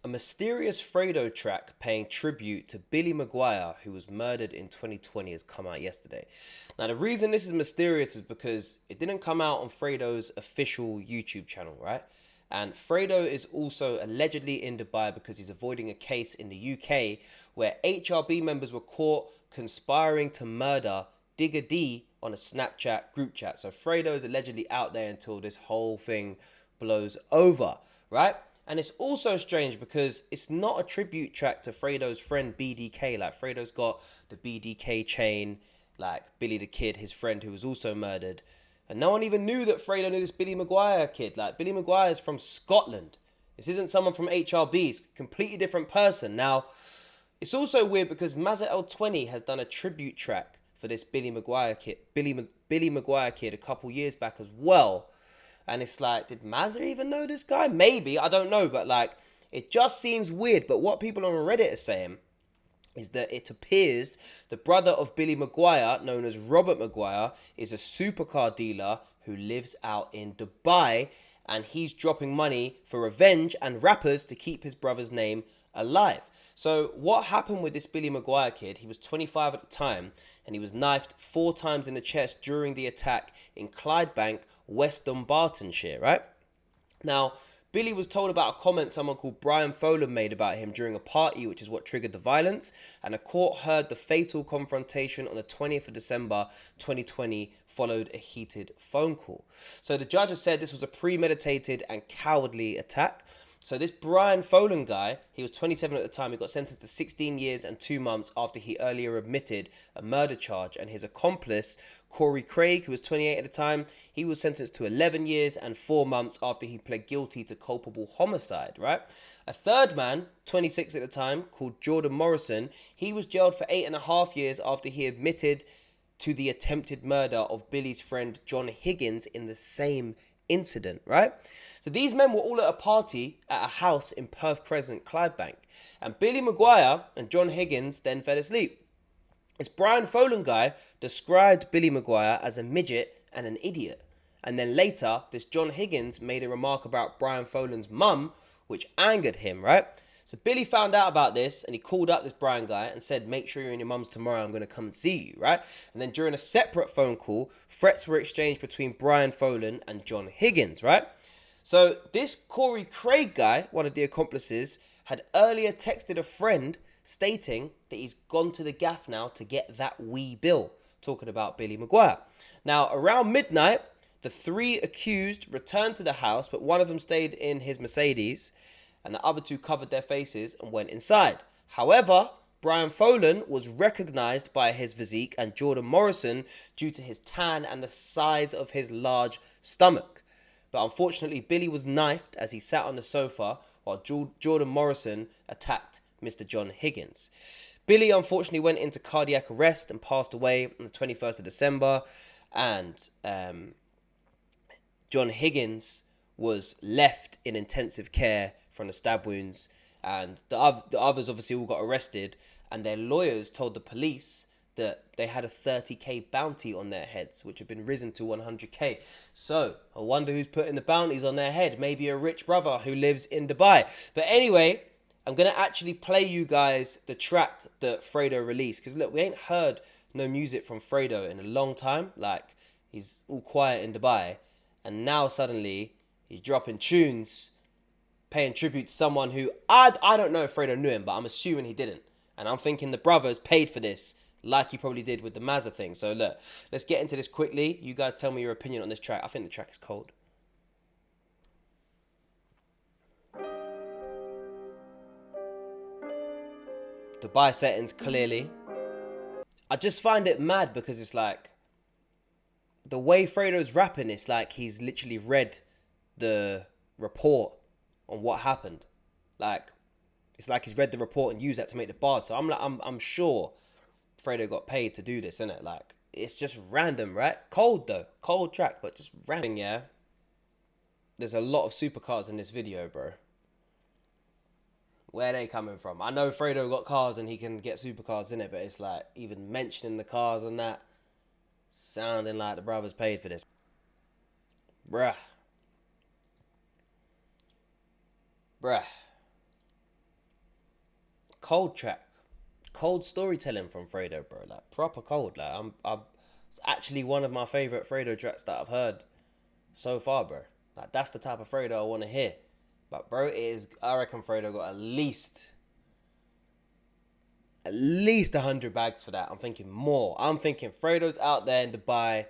A mysterious Fredo track paying tribute to Billy McGuire, who was murdered in 2020, has come out yesterday. Now, the reason this is mysterious is because it didn't come out on Fredo's official YouTube channel, right? And Fredo is also allegedly in Dubai because he's avoiding a case in the UK where HRB members were caught conspiring to murder Digger D on a Snapchat group chat. So Fredo is allegedly out there until this whole thing blows over, right? And it's also strange because it's not a tribute track to Fredo's friend BDK. Like, Fredo's got the BDK chain, like Billy the Kid, his friend who was also murdered. And no one even knew that Fredo knew this Billy McGuire kid. Like, Billy McGuire is from Scotland. This isn't someone from HRB. It's a completely different person. Now, it's also weird because Mazza L20 has done a tribute track for this Billy McGuire kid, Billy McGuire kid a couple years back as well. And it's like, did Mazza even know this guy? Maybe, I don't know. But like, it just seems weird. But what people on Reddit are saying is that it appears the brother of Billy McGuire, known as Robert McGuire, is a supercar dealer who lives out in Dubai. And he's dropping money for revenge and rappers to keep his brother's name alive. So what happened with this Billy McGuire kid? He was 25 at the time, and he was knifed 4 times in the chest during the attack in Clydebank, West Dunbartonshire, right? Now, Billy was told about a comment someone called Brian Folan made about him during a party, which is what triggered the violence, and a court heard the fatal confrontation on the 20th of December 2020 followed a heated phone call. So the judge has said this was a premeditated and cowardly attack. So this Brian Folan guy, he was 27 at the time, he got sentenced to 16 years and 2 months after he earlier admitted a murder charge. And his accomplice, Corey Craig, who was 28 at the time, he was sentenced to 11 years and 4 months after he pled guilty to culpable homicide, right? A third man, 26 at the time, called Jordan Morrison, he was jailed for 8.5 years after he admitted to the attempted murder of Billy's friend John Higgins in the same incident, right? So these men were all at a party at a house in Perth Crescent, Clydebank, and Billy McGuire and John Higgins then fell asleep. This Brian Folan guy described Billy McGuire as a midget and an idiot, and then later this John Higgins made a remark about Brian Folan's mum which angered him, right? So Billy found out about this and he called up this Brian guy and said, make sure you're in your mum's tomorrow, I'm going to come and see you, right? And then during a separate phone call, threats were exchanged between Brian Folan and John Higgins, right? So this Corey Craig guy, one of the accomplices, had earlier texted a friend stating that he's gone to the gaff now to get that wee bill, talking about Billy McGuire. Now, around midnight, the 3 accused returned to the house, but one of them stayed in his Mercedes, and the other 2 covered their faces and went inside. However, Brian Folan was recognised by his physique and Jordan Morrison due to his tan and the size of his large stomach. But unfortunately, Billy was knifed as he sat on the sofa while Jordan Morrison attacked Mr. John Higgins. Billy unfortunately went into cardiac arrest and passed away on the 21st of December. And John Higgins was left in intensive care from the stab wounds, and the others obviously all got arrested, and their lawyers told the police that they had a 30k bounty on their heads, which had been risen to 100k. So I wonder who's putting the bounties on their head. Maybe a rich brother who lives in Dubai. But anyway, I'm going to actually play you guys the track that Fredo released, because look, we ain't heard no music from Fredo in a long time. Like, he's all quiet in Dubai, and now suddenly he's dropping tunes paying tribute to someone who, I don't know if Fredo knew him, but I'm assuming he didn't. And I'm thinking the brothers paid for this, like he probably did with the Mazza thing. So look, let's get into this quickly. You guys tell me your opinion on this track. I think the track is cold. Dubai settings, clearly. I just find it mad because it's like, the way Fredo's rapping, it's like he's literally read the report on what happened. Like, it's like he's read the report and used that to make the bars. So I'm sure Fredo got paid to do this, innit? Like, it's just random, right? Cold though, cold track, but just random. Yeah, there's a lot of supercars in this video, bro. Where are they coming from? I know Fredo got cars and he can get supercars in it, but it's like, even mentioning the cars and that, sounding like the brothers paid for this. Bruh. Cold track. Cold storytelling from Fredo, bro. Like, proper cold. Like, it's actually one of my favorite Fredo tracks that I've heard so far, bro. Like, that's the type of Fredo I want to hear. But, bro, I reckon Fredo got at least 100 bags for that. I'm thinking more. I'm thinking Fredo's out there in Dubai.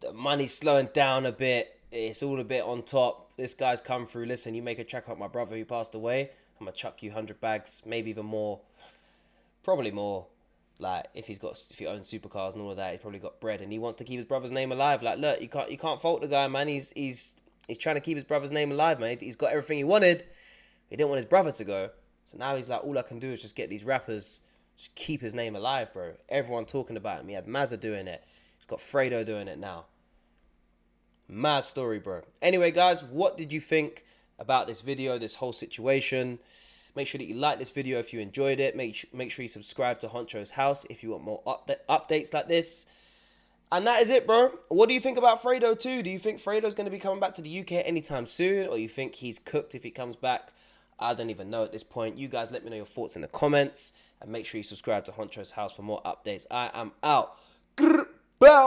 The money's slowing down a bit. It's all a bit on top. This guy's come through. Listen, you make a track about my brother who passed away, I'm going to chuck you 100 bags, maybe even more. Probably more. Like, if he owns supercars and all of that, he's probably got bread and he wants to keep his brother's name alive. Like, look, you can't fault the guy, man. He's trying to keep his brother's name alive, man. He's got everything he wanted. He didn't want his brother to go. So now he's like, all I can do is just get these rappers, just keep his name alive, bro. Everyone talking about him. He had Mazza doing it. He's got Fredo doing it now. Mad story, bro. Anyway, guys, what did you think about this video, this whole situation? Make sure that you like this video if you enjoyed it. Make sure you subscribe to Honcho's House if you want more updates like this. And that is it, bro. What do you think about Fredo too? Do you think Fredo's going to be coming back to the UK anytime soon? Or you think he's cooked if he comes back? I don't even know at this point. You guys let me know your thoughts in the comments. And make sure you subscribe to Honcho's House for more updates. I am out.